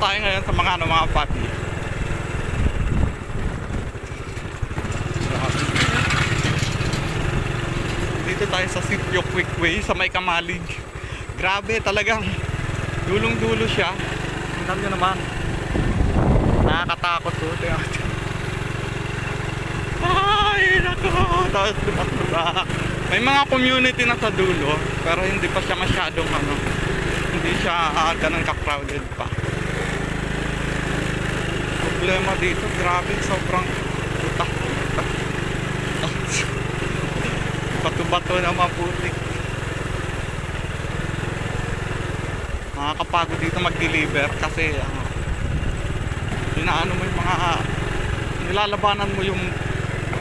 tayo ngayon sa mga papi. Dito tayo sa Sitio Quickway sa may Kamalig. Grabe talagang dulong-dulo siya. Tingnan nyo naman. Nakakatakot to. Ay, nako. Tapos lumak-lumak. May mga community na sa dulo, pero hindi pa siya masyadong hindi siya ganun ka-crowded pa. Problema dito, grabe, sobrang utak. Bato-bato na maputik. Nakakapagod dito mag-deliver kasi inaano mo yung mga nilalabanan mo yung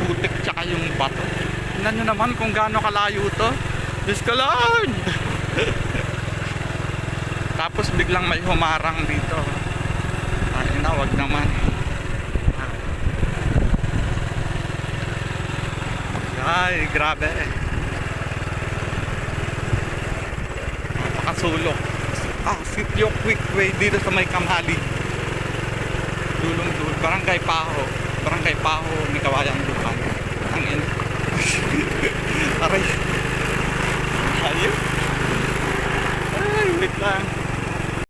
putik tsaka yung bato. Tingnan nyo naman kung gaano kalayo to. Diyos ko Lord! Tapos biglang may humarang dito. Ay na, wag naman. Ay, grabe. Napakasulok. Sitio Quickway dito sa may Kamalig. Dulong-dulong. Barangay Paho. Barangay Paho ni Kawayan Dukan. Ang ina. Aray. Ayun. Ay, wait lang.